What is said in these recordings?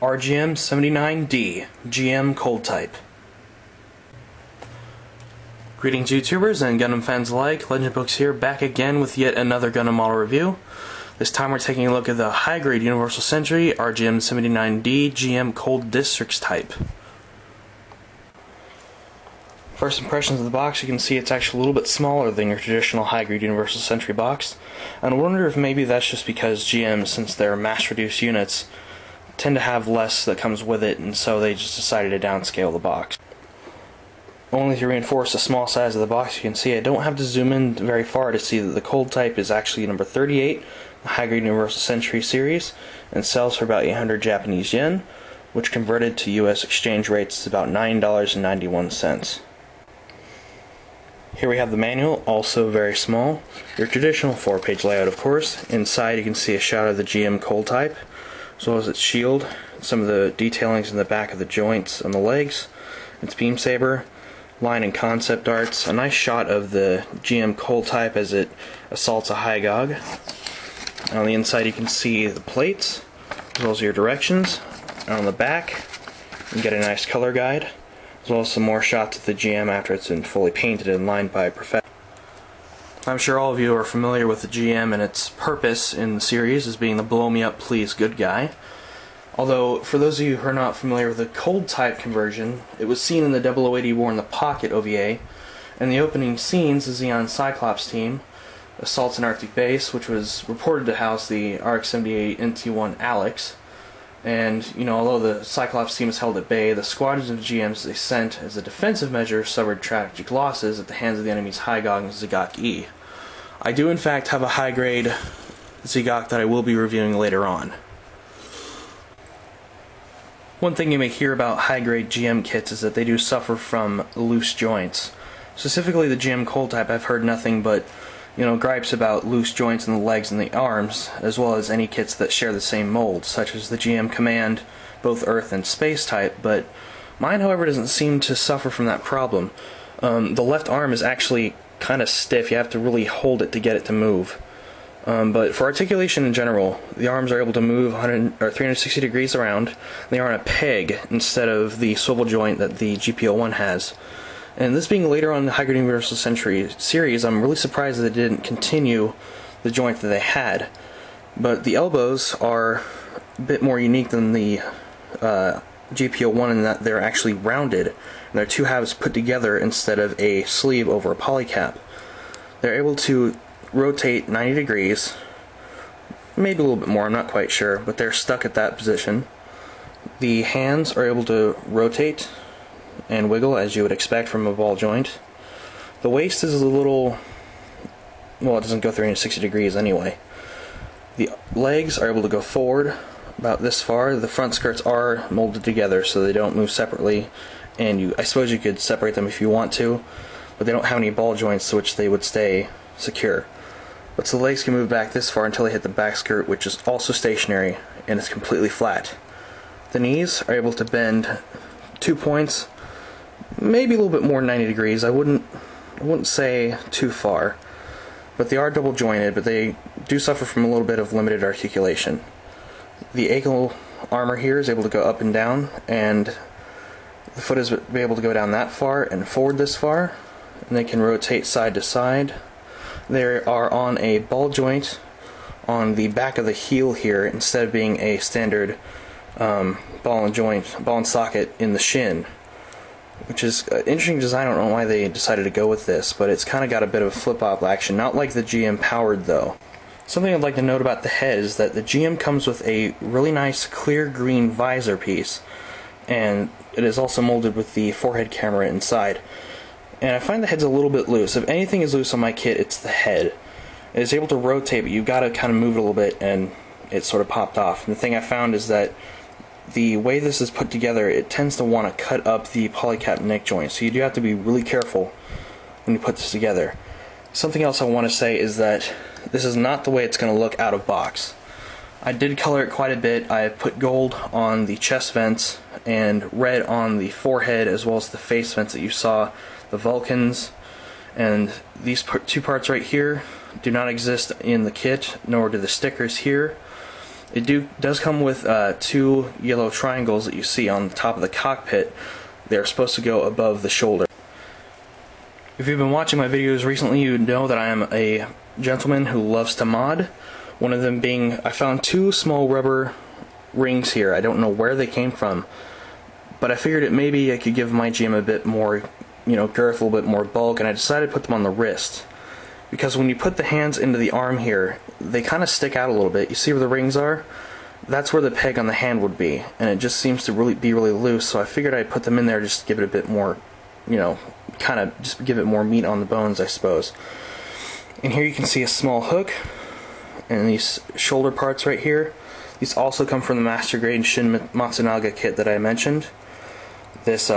RGM-79D, GM cold type. Greetings YouTubers and Gundam fans alike, Legend Books here, back again with yet another Gundam model review. This time we're taking a look at the high-grade Universal Century RGM-79D GM Cold Districts type. First impressions of the box, you can see it's actually a little bit smaller than your traditional high-grade Universal Century box. And I wonder if maybe that's just because GM, since they're mass-produced units, tend to have less that comes with it, and so they just decided to downscale the box. Only to reinforce the small size of the box, you can see I don't have to zoom in very far to see that the cold type is actually number 38, the high-grade Universal Century series, and sells for about 800 Japanese yen, which converted to US exchange rates is about $9.91. Here we have the manual, also very small. Your traditional 4-page layout, of course. Inside you can see a shot of the GM cold type, as well as its shield, some of the detailings in the back of the joints on the legs, its beam saber, line and concept arts, a nice shot of the GM cold type as it assaults a HGUC. On the inside you can see the plates, as well as your directions. And on the back you get a nice color guide, as well as some more shots of the GM after it's been fully painted and lined by a professional. I'm sure all of you are familiar with the GM and its purpose in the series as being the blow me up please good guy. Although, for those of you who are not familiar with the cold type conversion, it was seen in the 0080 War in the Pocket OVA, and the opening scenes, the Zeon Cyclops team assaults an Arctic base, which was reported to house the RX-78 NT-1 Alex. And, although the Cyclops team is held at bay, the squadrons of GMs they sent as a defensive measure suffered tragic losses at the hands of the enemy's HGUC and ZGUC-E. I do in fact have a high-grade ZGUC that I will be reviewing later on. One thing you may hear about high-grade GM kits is that they do suffer from loose joints. Specifically the GM cold type, I've heard nothing but gripes about loose joints in the legs and the arms, as well as any kits that share the same mold, such as the GM Command, both Earth and Space type, but mine, however, doesn't seem to suffer from that problem. The left arm is actually kind of stiff, you have to really hold it to get it to move. But for articulation in general, the arms are able to move 360 degrees around. They are on a peg instead of the swivel joint that the GPO-1 has. And this being later on in the high-grade Universal Century series, I'm really surprised that they didn't continue the joint that they had. But the elbows are a bit more unique than the GPO-1 in that they're actually rounded, and they're two halves put together instead of a sleeve over a polycap. They're able to rotate 90 degrees, maybe a little bit more, I'm not quite sure, but they're stuck at that position. The hands are able to rotate and wiggle as you would expect from a ball joint. The waist is a little, well, it doesn't go 360 degrees anyway. The legs are able to go forward about this far. The front skirts are molded together so they don't move separately, and I suppose you could separate them if you want to, but they don't have any ball joints to which they would stay secure. But so the legs can move back this far until they hit the back skirt, which is also stationary and is completely flat. The knees are able to bend 2 points, maybe a little bit more than 90 degrees. I wouldn't say too far, but they are double jointed, but they do suffer from a little bit of limited articulation. The ankle armor here is able to go up and down, and the foot is able to go down that far and forward this far, and they can rotate side to side. They are on a ball joint on the back of the heel here instead of being a standard ball and socket in the shin, which is an interesting design. I don't know why they decided to go with this, but it's kind of got a bit of a flip-flop action, not like the GM Powered though. Something I'd like to note about the head is that the GM comes with a really nice clear green visor piece, and it is also molded with the forehead camera inside. And I find the head's a little bit loose. If anything is loose on my kit, it's the head. It is able to rotate, but you've got to kind of move it a little bit, and it sort of popped off. And the thing I found is that the way this is put together, it tends to want to cut up the polycap neck joint, so you do have to be really careful when you put this together. Something else I want to say is that this is not the way it's going to look out of box. I did color it quite a bit. I put gold on the chest vents and red on the forehead, as well as the face vents that you saw, the Vulcans, and these two parts right here do not exist in the kit, nor do the stickers here. does come with two yellow triangles that you see on the top of the cockpit. They're supposed to go above the shoulder. If you've been watching my videos recently, you know that I am a gentleman who loves to mod. One of them being, I found two small rubber rings here. I don't know where they came from, but I figured it maybe I could give my GM a bit more, girth, a little bit more bulk, and I decided to put them on the wrist. Because when you put the hands into the arm here, they kind of stick out a little bit. You see where the rings are? That's where the peg on the hand would be, and it just seems to be really loose, so I figured I'd put them in there just to give it a bit more, kind of just give it more meat on the bones, I suppose. And here you can see a small hook, and these shoulder parts right here. These also come from the Master Grade Shin Matsunaga kit that I mentioned. This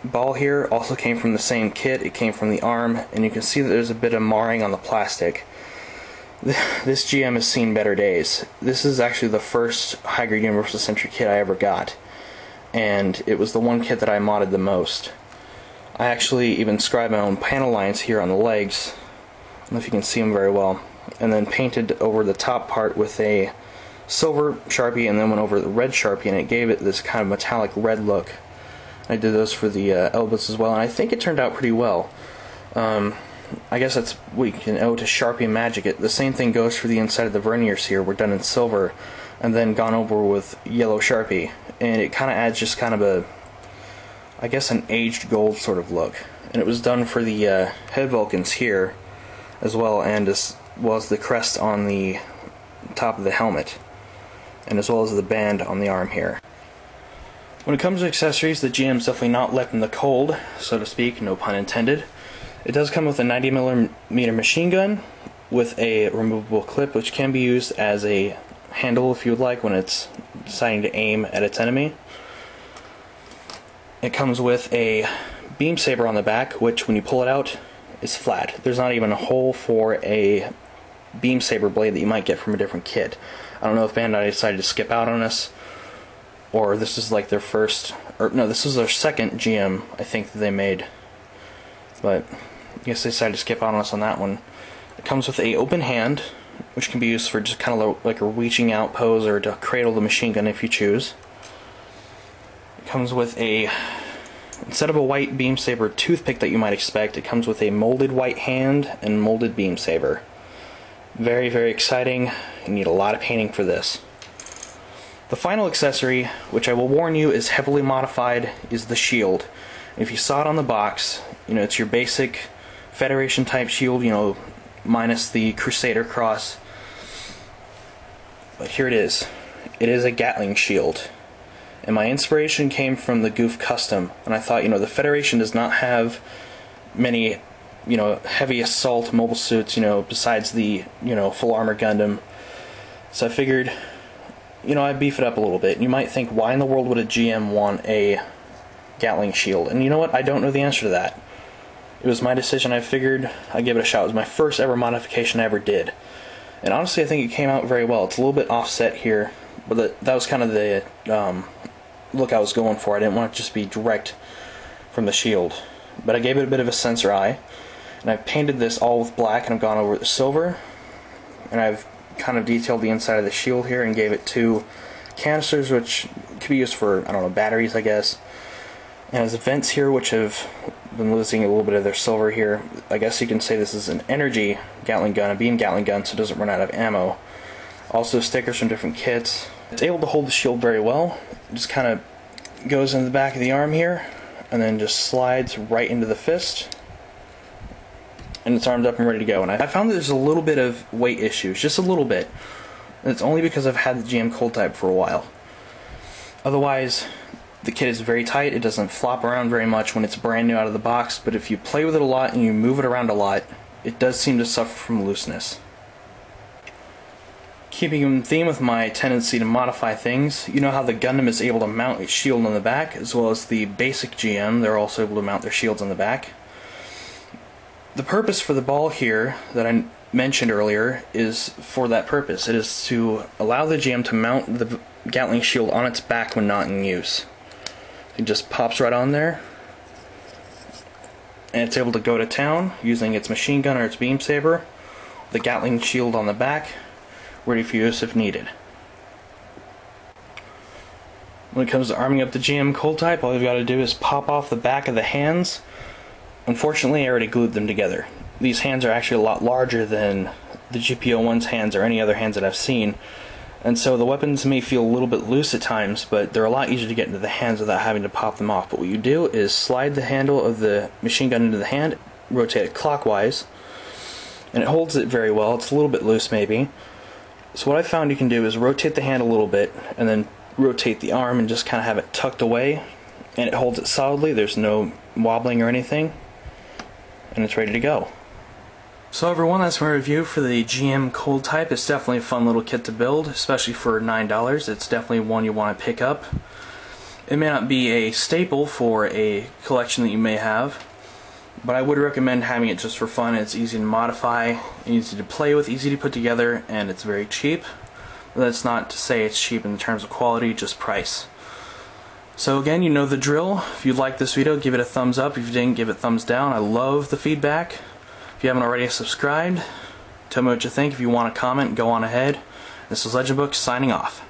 ball here also came from the same kit. It came from the arm, and you can see that there's a bit of marring on the plastic. This GM has seen better days. This is actually the first high-grade Universal Century kit I ever got, and it was the one kit that I modded the most. I actually even scribed my own panel lines here on the legs. I don't know if you can see them very well. And then painted over the top part with a silver Sharpie, and then went over the red Sharpie, and it gave it this kind of metallic red look. I did those for the elbows as well, and I think it turned out pretty well. I guess that's we can owe to Sharpie magic. The same thing goes for the inside of the verniers here. We're done in silver, and then gone over with yellow Sharpie, and it kind of adds just kind of a, I guess, an aged gold sort of look. And it was done for the head Vulcans here as well, and as well as the crest on the top of the helmet, and as well as the band on the arm here. When it comes to accessories, the GM's definitely not left in the cold, so to speak, no pun intended. It does come with a 90mm machine gun with a removable clip, which can be used as a handle if you would like when it's deciding to aim at its enemy. It comes with a beam saber on the back, which when you pull it out is flat. There's not even a hole for a beam saber blade that you might get from a different kit. I don't know if Bandai decided to skip out on us, or this is like their first, or no, this is their second GM I think that they made, but I guess they decided to skip out on us on that one. It comes with a open hand, which can be used for just kind of like a reaching out pose, or to cradle the machine gun if you choose. It comes with a, instead of a white beam saber toothpick that you might expect, it comes with a molded white hand and molded beam saber. Very, very exciting. You need a lot of painting for this. The final accessory, which I will warn you is heavily modified, is the shield. If you saw it on the box, it's your basic Federation type shield, minus the Crusader cross. But here it is. It is a Gatling shield. And my inspiration came from the Goof Custom, and I thought, the Federation does not have many, heavy assault mobile suits, besides the, full armor Gundam. So I figured, I'd beef it up a little bit. You might think, why in the world would a GM want a Gatling shield? And you know what? I don't know the answer to that. It was my decision. I figured I'd give it a shot. It was my first ever modification I ever did. And honestly, I think it came out very well. It's a little bit offset here, but that was kind of the look I was going for. I didn't want it to just be direct from the shield. But I gave it a bit of a sensor eye. And I've painted this all with black, and I've gone over the silver. And I've kind of detailed the inside of the shield here and gave it two canisters, which could be used for, I don't know, batteries, I guess. And it has vents here, which have been losing a little bit of their silver here. I guess you can say this is an energy Gatling gun, a beam Gatling gun, so it doesn't run out of ammo. Also stickers from different kits. It's able to hold the shield very well. It just kind of goes in the back of the arm here, and then just slides right into the fist. And it's armed up and ready to go. And I found that there's a little bit of weight issues, just a little bit. And it's only because I've had the GM Cold Type for a while. Otherwise, the kit is very tight. It doesn't flop around very much when it's brand new out of the box, but if you play with it a lot and you move it around a lot, it does seem to suffer from looseness. Keeping in theme with my tendency to modify things, you know how the Gundam is able to mount its shield on the back, as well as the basic GM, they're also able to mount their shields on the back. The purpose for the ball here that I mentioned earlier is for that purpose. It is to allow the GM to mount the Gatling shield on its back when not in use. It just pops right on there, and it's able to go to town using its machine gun or its beam saber, the Gatling shield on the back, ready for use if needed. When it comes to arming up the GM cold type, all you've got to do is pop off the back of the hands. Unfortunately, I already glued them together. These hands are actually a lot larger than the GP01's hands or any other hands that I've seen, and so the weapons may feel a little bit loose at times, but they're a lot easier to get into the hands without having to pop them off. But what you do is slide the handle of the machine gun into the hand, rotate it clockwise, and it holds it very well. It's a little bit loose maybe. So what I found you can do is rotate the hand a little bit, and then rotate the arm and just kind of have it tucked away, and it holds it solidly. There's no wobbling or anything, and it's ready to go. So everyone, that's my review for the GM cold type. It's definitely a fun little kit to build, especially for $9. It's definitely one you want to pick up. It may not be a staple for a collection that you may have, but I would recommend having it just for fun. It's easy to modify, easy to play with, easy to put together, and it's very cheap. But that's not to say it's cheap in terms of quality, just price. So again, you know the drill. If you liked this video, give it a thumbs up. If you didn't, give it a thumbs down. I love the feedback. If you haven't already subscribed, tell me what you think. If you want to comment, go on ahead. This is Legend Book signing off.